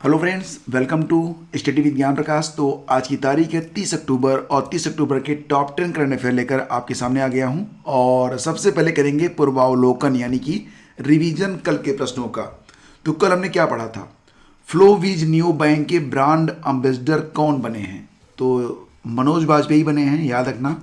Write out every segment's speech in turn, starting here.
Hello friends, welcome to study with Gyan Prakash. तो आज की तारीख है 30 अक्टूबर और 30 अक्टूबर के टॉप 10 करंट अफेयर लेकर आपके सामने आ गया हूं। और सबसे पहले करेंगे पूर्वावलोकन यानी कि रिवीजन कल के प्रश्नों का। तो कल हमने क्या पढ़ा था? फ्लोवीज न्यू बैंक के ब्रांड एम्बेसडर कौन बने हैं? तो मनोज वाजपेयी बने हैं, याद रखना।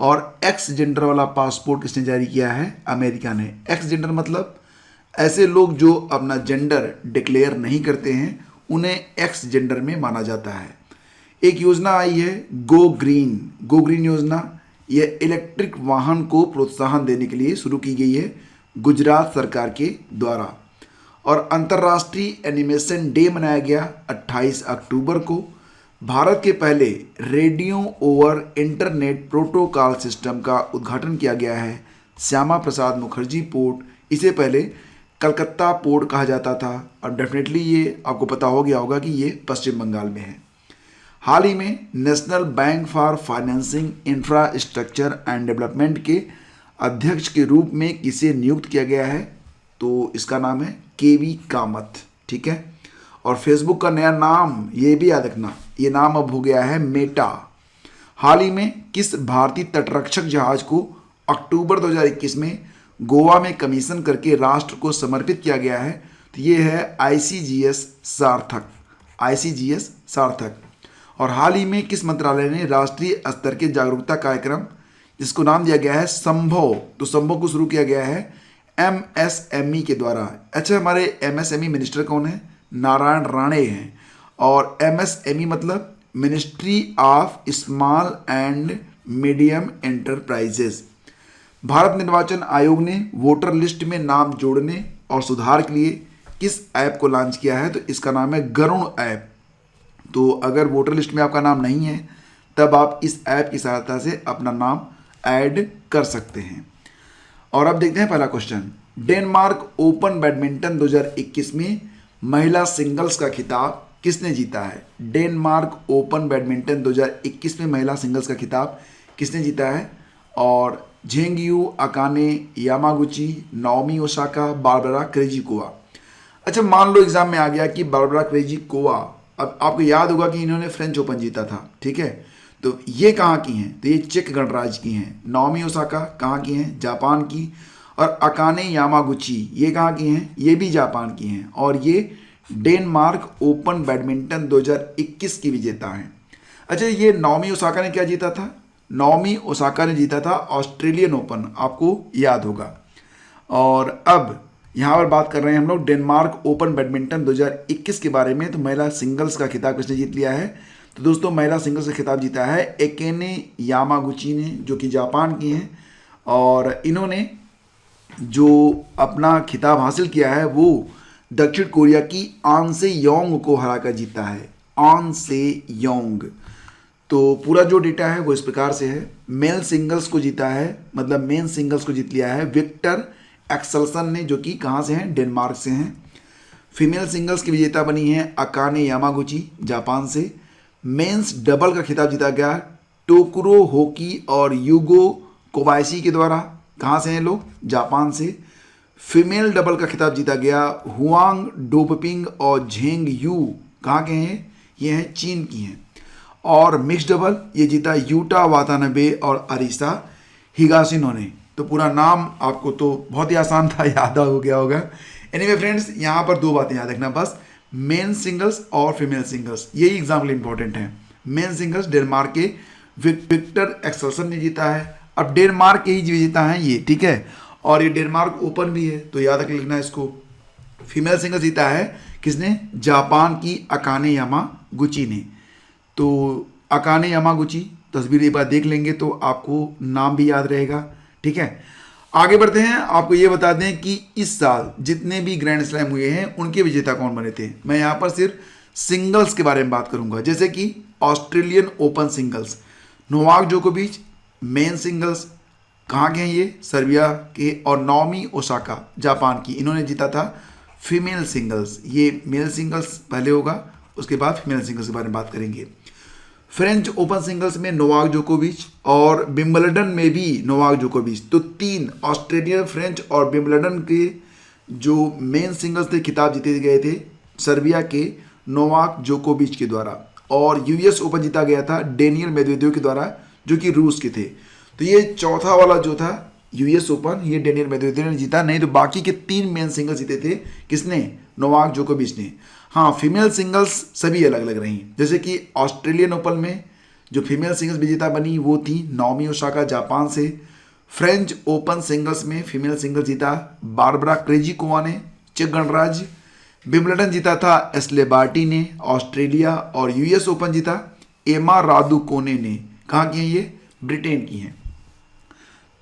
और एक्स जेंडर वाला पासपोर्ट किसने जारी किया है? अमेरिका ने। एक्स जेंडर मतलब ऐसे लोग जो अपना जेंडर डिक्लेयर नहीं करते हैं उन्हें एक्स जेंडर में माना जाता है। एक योजना आई है गो ग्रीन। गो ग्रीन योजना यह इलेक्ट्रिक वाहन को प्रोत्साहन देने के लिए शुरू की गई है गुजरात सरकार के द्वारा। और अंतर्राष्ट्रीय एनिमेशन डे मनाया गया 28 अक्टूबर को। भारत के पहले radio over internet protocol system का उद्घाटन किया गया है श्यामा प्रसाद मुखर्जी पोर्ट। इसे पहले कलकत्ता पोर्ट कहा जाता था और डेफिनेटली ये आपको पता हो गया होगा कि ये पश्चिम बंगाल में है। हाल ही में national bank for financing infrastructure and development के अध्यक्ष के रूप में किसे नियुक्त किया गया है? तो इसका नाम है केवी कामत। ठीक है। और फेसबुक का नया नाम ये भी याद रखना, ये नाम अब हो गया है मेटा। हाल ही में किस भारतीय तटरक्षक जहाज को अक्टूबर 2021 में गोवा में कमीशन करके राष्ट्र को समर्पित किया गया है? तो ये है आईसीजीएस सार्थक। आईसीजीएस सार्थक। और हाल ही में किस मंत्रालय ने राष्ट्रीय स्तर के जागरूकता कार्यक्रम जिसको नाम दिया गया है संभव, तो संभव को शुरू किया गया है एमएसएमई के द्वारा। अच्छा, हमारे एमएसएमई मिनिस्टर कौन है? नारायण राणे हैं। और एमएसएमई मतलब ministry of small and medium enterprises. Bharat निर्वाचन आयोग ने वोटर लिस्ट में नाम जोड़ने और सुधार के लिए किस ऐप को लॉन्च किया है? तो इसका नाम है गरुण ऐप। तो अगर वोटर लिस्ट में आपका नाम नहीं है तब आप इस ऐप की सहायता से अपना नाम ऐड कर सकते हैं। और अब देखते हैं पहला क्वेश्चन। डेनमार्क ओपन बैडमिंटन 2021 में महिला सिंगल्स का खिताब किसने जीता है? डेनमार्क ओपन बैडमिंटन 2021 में महिला सिंगल्स का खिताब किसने जीता है? और Zhengyu, Akane Yamaguchi, Naomi Osaka, Barbara Krejcikova. अच्छा, मान लो एग्जाम में आ गया कि बारबरा क्रेजिकोवा, अब आपको याद होगा कि इन्होंने फ्रेंच ओपन जीता था। ठीक है। तो ये कहाँ की हैं? तो ये चेक गणराज्य की हैं। नाओमी ओसाका कहाँ की हैं? जापान की। और अकाने यामागुची ये कहाँ की हैं? ये भी जापान की हैं। और ये डेनमार्क ओपन बैडमिंटन 2021 की विजेता हैं। अच्छा, ये नाओमी ओसाका ने क्या जीता था? नाओमी ओसाका ने जीता था ऑस्ट्रेलियन ओपन, आपको याद होगा। और अब यहाँ पर बात कर रहे हैं हम लोग डेनमार्क ओपन बैडमिंटन 2021 के बारे में। तो महिला सिंगल्स का खिताब किसने जीत लिया है? तो दोस्तों, महिला सिंगल्स का खिताब जीता है एकेने यामागुची ने, जो कि जापान की हैं। और इन्होंने जो अपना खिताब हासिल किया है वो दक्षिण कोरिया की आन से योंग को हराकर जीता है। आन से योंग। तो पूरा जो डेटा है वो इस प्रकार से है। मेल सिंगल्स को जीता है, मतलब मेन सिंगल्स को जीत लिया है विक्टर एक्सल्सन ने, जो कि कहाँ से हैं? डेनमार्क से हैं। फीमेल सिंगल्स की विजेता बनी है अकाने यामागुची, जापान से। मेंस डबल का खिताब जीता गया टोकुरो होकी और यूगो कोबायाशी के द्वारा। कहाँ से हैं लोग? जापान से। फीमेल डबल का खिताब जीता गया हुआंग डोपपिंग और झेंग यू, कहाँ के हैं? ये हैं चीन की हैं। और मिक्स डबल ये जीता यूटा वातानबे और अरिसा हिगाशिनो ने। तो पूरा नाम आपको तो बहुत ही आसान था, याद हो गया होगा। एनीवे फ्रेंड्स, यहाँ पर दो बातें याद रखना बस, मेन सिंगल्स और फीमेल सिंगल्स, यही एग्जाम के लिए इंपॉर्टेंट है। मेन सिंगल्स डेनमार्क के विक्टर एक्सल्सन ने जीता है। अब डेनमार्क के ही विजेता हैं ये, ठीक है। और ये डेनमार्क ओपन भी है, तो याद रख लिखना इसको। फीमेल सिंगल्स जीता है किसने? जापान की अकाने यामागुची ने। तो अकाने यामागुची तस्वीर एक बार देख लेंगे तो आपको नाम भी याद रहेगा। ठीक है। आगे बढ़ते हैं। आपको ये बता दें कि इस साल जितने भी ग्रैंड स्लैम हुए हैं उनके विजेता कौन बने थे। मैं यहाँ पर सिर्फ सिंगल्स के बारे में बात करूंगा, जैसे कि ऑस्ट्रेलियन ओपन सिंगल्स नोवाक जोकोविच। मेन सिंगल्स कहाँ के हैं? ये सर्बिया के। और नाओमी ओसाका जापान की, इन्होंने जीता था फीमेल सिंगल्स। ये मेल सिंगल्स पहले होगा, उसके बाद फीमेल सिंगल्स के बारे में बात करेंगे। फ्रेंच ओपन सिंगल्स में नोवाक जोकोविच और विंबलडन में भी नोवाक जोकोविच। तो तीन ऑस्ट्रेलियन, फ्रेंच और विंबलडन के जो मेन सिंगल्स थे खिताब जीते गए थे सर्बिया के नोवाक जोकोविच के द्वारा, और यूएस ओपन जीता गया था डेनियल मेदवेदेव के द्वारा जो कि रूस के थे। तो ये चौथा वाला जो था यूएस ओपन, ये डेनियल मेदवेदेव ने जीता, नहीं तो बाकी के 3 मेन सिंगल्स जीते थे किसने, नोवाक जोकोविच ने। हाँ, फीमेल सिंगल्स सभी अलग अलग रही, जैसे कि ऑस्ट्रेलियन ओपन में जो फीमेल सिंगल्स विजेता बनी वो थी नाओमी ओसाका जापान से। फ्रेंच ओपन सिंगल्स में फीमेल सिंगल्स जीता बारबरा क्रेजिकोवा ने, चेक गणराज्य। विंबलडन जीता था एस्ले बार्टी ने ऑस्ट्रेलिया, और यूएस ओपन जीता एमा रादुकोने ने। कहाँ की हैं ये, ब्रिटेन की हैं।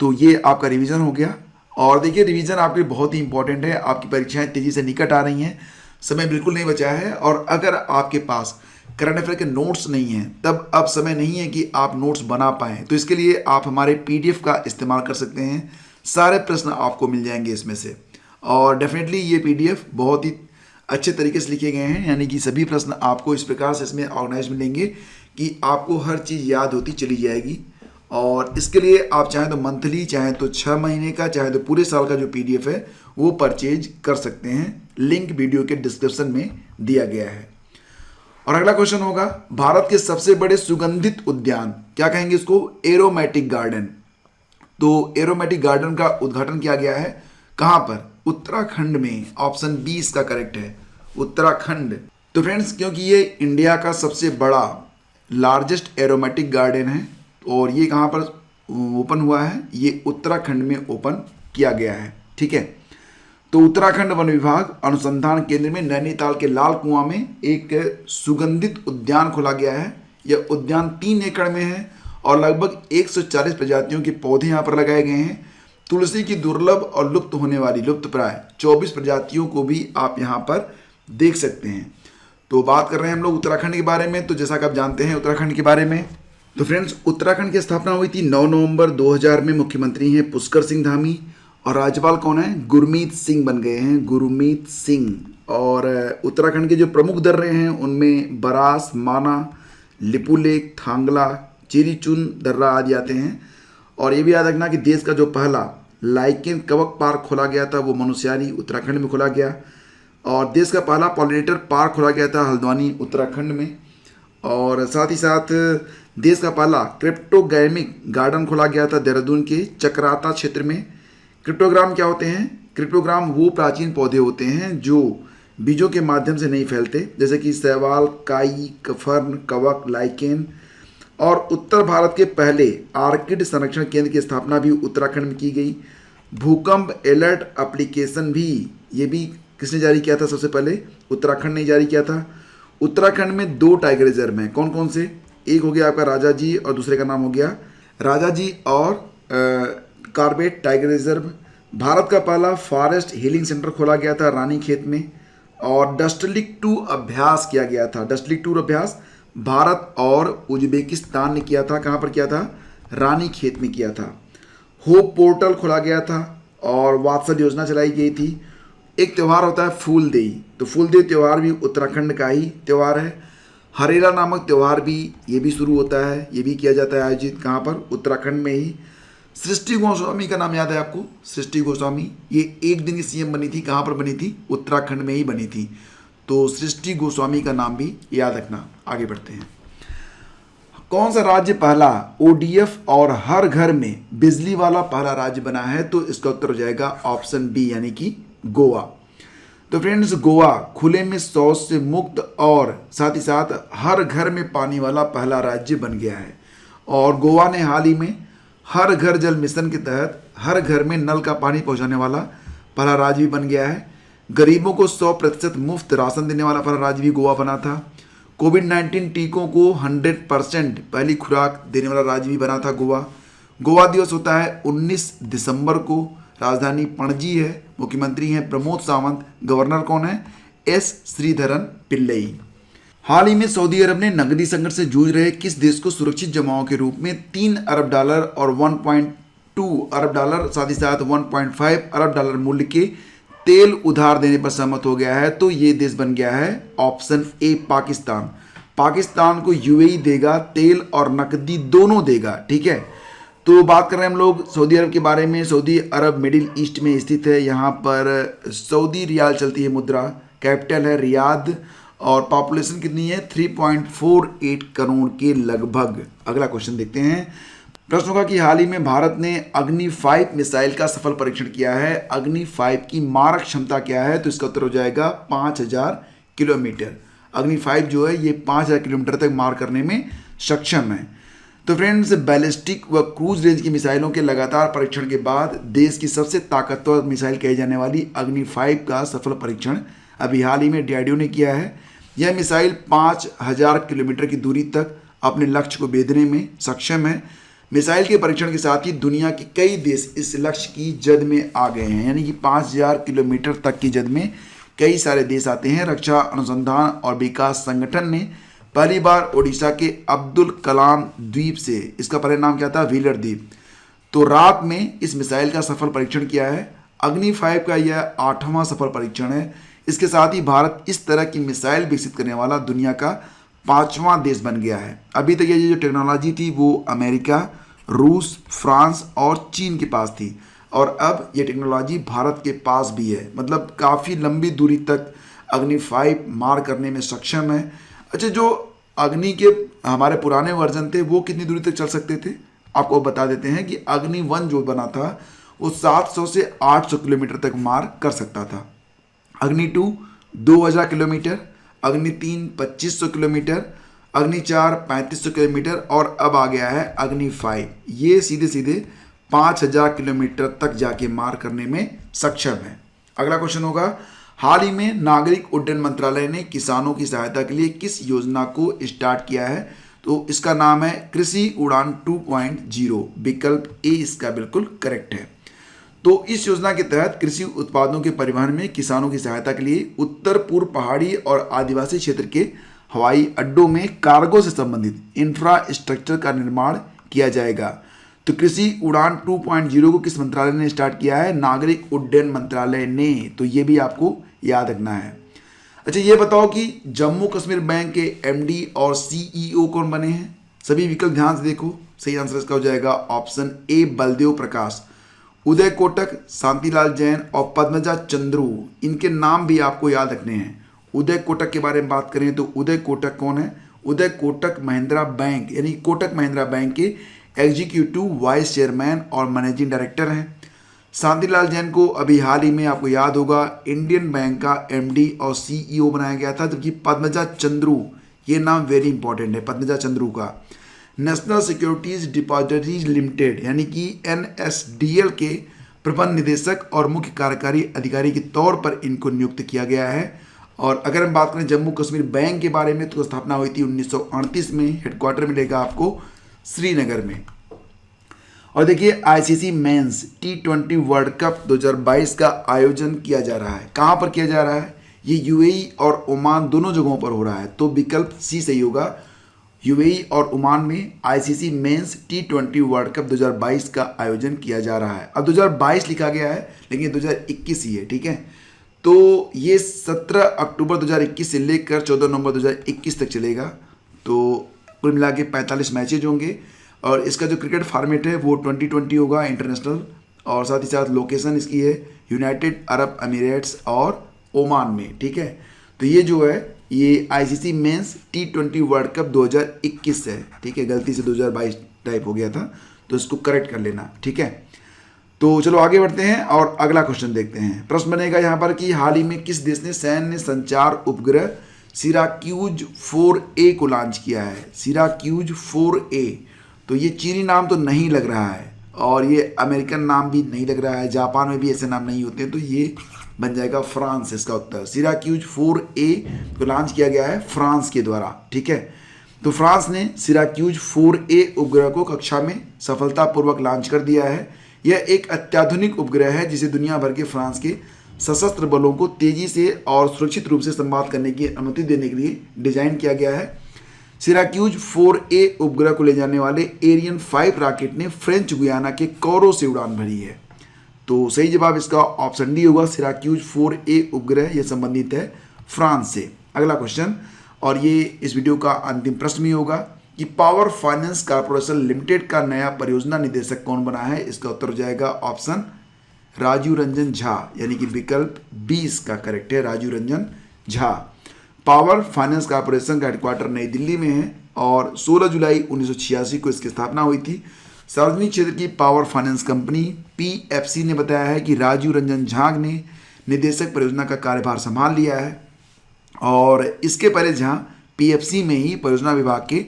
तो ये आपका रिवीजन हो गया। और देखिए रिवीजन आपके लिए बहुत ही इंपॉर्टेंट है, आपकी परीक्षाएं तेजी से निकट आ रही हैं, समय बिल्कुल नहीं बचा है। और अगर आपके पास करंट अफेयर के नोट्स नहीं हैं तब अब समय नहीं है कि आप नोट्स बना पाएँ, तो इसके लिए आप हमारे पीडीएफ का इस्तेमाल कर सकते हैं। सारे प्रश्न आपको मिल जाएंगे इसमें से, और डेफिनेटली ये पीडीएफ बहुत ही अच्छे तरीके से लिखे गए हैं, यानी कि सभी प्रश्न आपको इस प्रकार से इसमें ऑर्गेनाइज मिलेंगे कि आपको हर चीज़ याद होती चली जाएगी। और इसके लिए आप चाहें तो मंथली, चाहे तो 6 महीने का, चाहे तो पूरे साल का जो पीडीएफ है वो परचेज कर सकते हैं। लिंक वीडियो के डिस्क्रिप्शन में दिया गया है। और अगला क्वेश्चन होगा, भारत के सबसे बड़े सुगंधित उद्यान, क्या कहेंगे इसको, एरोमेटिक गार्डन। तो एरोमेटिक गार्डन का उद्घाटन किया गया है कहाँ पर, उत्तराखंड में। ऑप्शन बी इसका करेक्ट है, उत्तराखंड। तो फ्रेंड्स, क्योंकि ये इंडिया का सबसे बड़ा लार्जेस्ट एरोमेटिक गार्डन है, और ये कहाँ पर ओपन हुआ है, ये उत्तराखंड में ओपन किया गया है। ठीक है, तो उत्तराखंड वन विभाग अनुसंधान केंद्र में नैनीताल के लाल कुआं में एक सुगंधित उद्यान खोला गया है। यह उद्यान 3 एकड़ में है और लगभग 140 प्रजातियों के पौधे यहाँ पर लगाए गए हैं। तुलसी की दुर्लभ और लुप्त होने वाली लुप्तप्राय 24 प्रजातियों को भी आप यहाँ पर देख सकते हैं। तो बात कर रहे हैं हम लोग उत्तराखंड के बारे में। तो जैसा कि आप जानते हैं उत्तराखंड के बारे में, तो फ्रेंड्स उत्तराखंड की स्थापना हुई थी 9 नवंबर 2000 में। मुख्यमंत्री हैं पुष्कर सिंह धामी, और राज्यपाल कौन है, गुरमीत सिंह बन गए हैं, गुरमीत सिंह। और उत्तराखंड के जो प्रमुख दर्रे हैं उनमें बरास, माना, लिपुलेख, थांगला, चिरीचुन दर्रा आदि आते हैं। और ये भी याद रखना कि देश का जो पहला लाइकेन कवक पार्क खोला गया था वो मनुष्यारी उत्तराखंड में खोला गया, और देश का पहला पॉलिनेटर पार्क खोला गया था हल्द्वानी उत्तराखंड में। और साथ ही साथ देश का पहला क्रिप्टोगैमिक गार्डन खोला गया था देहरादून के चक्राता क्षेत्र में। क्रिप्टोग्राम क्या होते हैं, क्रिप्टोग्राम वो प्राचीन पौधे होते हैं जो बीजों के माध्यम से नहीं फैलते, जैसे कि शैवाल, काई, फर्न, कवक, लाइकेन। और उत्तर भारत के पहले आर्किड संरक्षण केंद्र की स्थापना भी उत्तराखंड में की गई। भूकंप अलर्ट एप्लीकेशन भी, ये भी किसने जारी किया था, सबसे पहले उत्तराखंड ने जारी किया था। उत्तराखंड में 2 टाइगर रिजर्व हैं, कौन कौन से, एक हो गया आपका राजा जी और दूसरे का नाम हो गया राजा जी और कार्बेट टाइगर रिजर्व। भारत का पहला फॉरेस्ट हीलिंग सेंटर खोला गया था रानीखेत में। और डस्टलिक टूर अभ्यास किया गया था। डस्टलिक टूर अभ्यास भारत और उज्बेकिस्तान ने किया था, कहाँ पर किया था, रानीखेत में किया था। होप पोर्टल खोला गया था और वात्सल योजना चलाई गई थी। एक त्यौहार होता है फूलदेई, तो फूलदेई त्यौहार भी उत्तराखंड का ही त्यौहार है। हरेला नामक त्यौहार भी, ये भी शुरू होता है, ये भी किया जाता है आयोजित, कहाँ पर, उत्तराखंड में ही। सृष्टि गोस्वामी का नाम याद है आपको, सृष्टि गोस्वामी, ये एक दिन की सीएम बनी थी, कहाँ पर बनी थी, उत्तराखंड में ही बनी थी। तो सृष्टि गोस्वामी का नाम भी याद रखना। आगे बढ़ते हैं, कौन सा राज्य पहला ओडीएफ और हर घर में बिजली वाला पहला राज्य बना है, तो इसका उत्तर हो जाएगा ऑप्शन बी, यानी कि गोवा। तो फ्रेंड्स गोवा खुले में शौच से मुक्त और साथ ही साथ हर घर में पानी वाला पहला राज्य बन गया है। और गोवा ने हाल ही में हर घर जल मिशन के तहत हर घर में नल का पानी पहुंचाने वाला पहला राज्य भी बन गया है। गरीबों को 100% मुफ्त राशन देने वाला पहला राज्य भी गोवा बना था। कोविड-19 टीकों को 100% पहली खुराक देने वाला राज्य भी बना था गोवा। गोवा दिवस होता है 19 दिसंबर को। राजधानी पणजी है। मुख्यमंत्री हैं प्रमोद सावंत। गवर्नर कौन है, एस श्रीधरन पिल्लई। हाल ही में सऊदी अरब ने नकदी संकट से जूझ रहे किस देश को सुरक्षित जमाओं के रूप में $3 अरब और 1.2 अरब, साथ ही साथ 1.5 अरब मूल्य के तेल उधार देने पर सहमत हो गया है। तो ये देश बन गया है ऑप्शन ए, पाकिस्तान। पाकिस्तान को यूएई देगा, तेल और नकदी दोनों देगा। ठीक है, तो बात कर रहे हैं हम लोग सऊदी अरब के बारे में। सऊदी अरब मिडिल ईस्ट में स्थित है। यहाँ पर सऊदी रियाल चलती है मुद्रा, कैपिटल है रियाद। और पॉपुलेशन कितनी है 3.48 करोड़ के लगभग। अगला क्वेश्चन देखते हैं। प्रश्न होगा कि हाल ही में भारत ने अग्नि 5 मिसाइल का सफल परीक्षण किया है। अग्नि 5 की मारक क्षमता क्या है? तो इसका उत्तर हो जाएगा 5000 किलोमीटर। अग्नि 5 जो है ये 5000 किलोमीटर तक मार करने में सक्षम है। तो फ्रेंड्स, बैलिस्टिक व क्रूज रेंज की मिसाइलों के लगातार परीक्षण के बाद देश की सबसे ताकतवर मिसाइल कही जाने वाली अग्नि 5 का सफल परीक्षण अभी हाल ही में डीआरडीओ ने किया है। यह मिसाइल 5000 किलोमीटर की दूरी तक अपने लक्ष्य को भेदने में सक्षम है। मिसाइल के परीक्षण के साथ ही दुनिया के कई देश इस लक्ष्य की जद में आ गए हैं, यानी कि 5000 किलोमीटर तक की जद में कई सारे देश आते हैं। रक्षा अनुसंधान और विकास संगठन ने पहली बार ओडिशा के अब्दुल कलाम द्वीप से, इसका परिणाम क्या था? व्हीलर द्वीप, तो रात में इस मिसाइल का सफल परीक्षण किया है। अग्नि 5 का यह 8वां सफल परीक्षण है। इसके साथ ही भारत इस तरह की मिसाइल विकसित करने वाला दुनिया का 5वां देश बन गया है। अभी तक ये जो टेक्नोलॉजी थी वो अमेरिका, रूस, फ्रांस और चीन के पास थी, और अब ये टेक्नोलॉजी भारत के पास भी है। मतलब काफ़ी लंबी दूरी तक अग्नि 5 मार करने में सक्षम है। अच्छा, जो अग्नि के हमारे पुराने वर्जन थे वो कितनी दूरी तक चल सकते थे? आपको बता देते हैं कि अग्नि 1 जो बना था वो 700 से 800 किलोमीटर तक मार कर सकता था। अग्नि 2 2000 किलोमीटर, अग्नि 3 2500 किलोमीटर, अग्नि 4 3500 किलोमीटर, और अब आ गया है अग्नि 5, ये सीधे सीधे 5000 किलोमीटर तक जाके मार करने में सक्षम है। अगला क्वेश्चन होगा, हाल ही में नागरिक उड्डयन मंत्रालय ने किसानों की सहायता के लिए किस योजना को स्टार्ट किया है? तो इसका नाम है कृषि उड़ान 2.0। विकल्प ए इसका बिल्कुल करेक्ट है। तो इस योजना के तहत कृषि उत्पादों के परिवहन में किसानों की सहायता के लिए उत्तर पूर्व पहाड़ी और आदिवासी क्षेत्र के हवाई अड्डों में कार्गो से संबंधित इंफ्रास्ट्रक्चर का निर्माण किया जाएगा। तो कृषि उड़ान 2.0 को किस मंत्रालय ने स्टार्ट किया है? नागरिक उड्डयन मंत्रालय ने। तो ये भी आपको याद रखना है। अच्छा, ये बताओ कि जम्मू कश्मीर बैंक के एमडी और सीईओ कौन बने हैं? सभी विकल्प ध्यान से देखो। सही आंसर इसका हो जाएगा ऑप्शन ए बलदेव प्रकाश। उदय कोटक, शांतिलाल जैन और पद्मजा चंद्रू, इनके नाम भी आपको याद रखने हैं। उदय कोटक के बारे में बात करें तो उदय कोटक कौन है? उदय कोटक महिंद्रा बैंक यानी कोटक महिंद्रा बैंक के एग्जीक्यूटिव वाइस चेयरमैन और मैनेजिंग डायरेक्टर हैं। शांतिलाल जैन को अभी हाल ही में आपको याद होगा इंडियन बैंक का एमडी और सीईओ बनाया गया था, जबकि पद्मजा चंद्रू, ये नाम वेरी इंपॉर्टेंट है पद्मजा चंद्रू का, नेशनल सिक्योरिटीज डिपॉजिटरीज लिमिटेड यानी कि एनएसडीएल के प्रबंध निदेशक और मुख्य कार्यकारी अधिकारी के तौर पर इनको नियुक्त किया गया है। और अगर हम बात करें जम्मू कश्मीर बैंक के बारे में, तो स्थापना हुई थी 1938 में। हेडक्वार्टर मिलेगा आपको श्रीनगर में। और देखिए, ICC men's T20 world cup 2022 का आयोजन किया जा रहा है। कहाँ पर किया जा रहा है? ये यूएई और ओमान दोनों जगहों पर हो रहा है। तो विकल्प सी सही होगा। यूएई और ओमान में ICC men's T20 world cup 2022 का आयोजन किया जा रहा है। अब 2022 लिखा गया है लेकिन 2021 ही है, ठीक है। तो ये 17 अक्टूबर 2021 से लेकर 14 नवंबर 2021 तक चलेगा। तो कुल मिला के 45 मैचेज होंगे, और इसका जो क्रिकेट फॉर्मेट है वो 2020 होगा इंटरनेशनल, और साथ ही साथ लोकेशन इसकी है यूनाइटेड अरब अमीरेट्स और ओमान में, ठीक है। तो ये जो है ये ICC men's T20 world cup 2021 है, ठीक है। गलती से 2022 टाइप हो गया था, तो इसको करेक्ट कर लेना, ठीक है। तो चलो आगे बढ़ते हैं और अगला क्वेश्चन देखते हैं। प्रश्न बनेगा यहाँ पर कि हाल ही में किस देश ने सैन्य संचार उपग्रह सिराक्यूज 4A को लॉन्च किया है? सिराक्यूज 4A, तो ये चीनी नाम तो नहीं लग रहा है, और ये अमेरिकन नाम भी नहीं लग रहा है, जापान में भी ऐसे नाम नहीं होते, तो ये बन जाएगा फ्रांस इसका उत्तर। सिराक्यूज 4A को लॉन्च किया गया है फ्रांस के द्वारा, ठीक है। तो फ्रांस ने सिराक्यूज 4A उपग्रह को कक्षा में सफलतापूर्वक लॉन्च कर दिया है। यह एक अत्याधुनिक उपग्रह है जिसे दुनिया भर के फ्रांस के सशस्त्र बलों को तेजी से और सुरक्षित रूप से संवाद करने की अनुमति देने के लिए डिजाइन किया गया है। सिराक्यूज 4A उपग्रह को ले जाने वाले एरियन 5 रॉकेट ने फ्रेंच गुयाना के कोरो से उड़ान भरी है। तो सही जवाब इसका ऑप्शन डी होगा। सिराक्यूज 4A उपग्रह यह संबंधित है फ्रांस से। अगला क्वेश्चन, और ये इस वीडियो का अंतिम प्रश्न भी होगा कि पावर फाइनेंस कॉर्पोरेशन लिमिटेड का नया परियोजना निदेशक कौन बना है? इसका उत्तर हो जाएगा ऑप्शन राजीव रंजन झा, यानी कि विकल्प 20 का करेक्ट है, Rajiv Ranjan Jha. Power finance corporation का हेडक्वार्टर नई दिल्ली में है और 16 जुलाई 1986 को इसकी स्थापना हुई थी। सार्वजनिक क्षेत्र की पावर फाइनेंस कंपनी पीएफसी ने बताया है कि राजीव रंजन झा ने निदेशक परियोजना का कार्यभार संभाल लिया है और इसके पहले झा पीएफसी में ही परियोजना विभाग के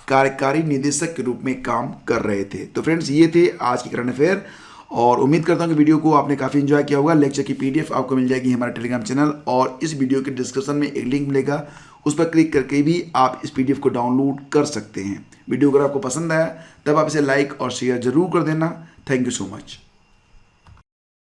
कार्यकारी निदेशक के रूप में काम कर रहे थे। तो फ्रेंड्स, ये थे आज की करंट अफेयर और उम्मीद करता हूँ कि वीडियो को आपने काफ़ी एंजॉय किया होगा। लेक्चर की पीडीएफ आपको मिल जाएगी हमारे टेलीग्राम चैनल और इस वीडियो के डिस्क्रिप्शन में एक लिंक मिलेगा, उस पर क्लिक करके भी आप इस पीडीएफ को डाउनलोड कर सकते हैं। वीडियो अगर आपको पसंद आया तब आप इसे लाइक और शेयर जरूर कर देना। Thank you so much.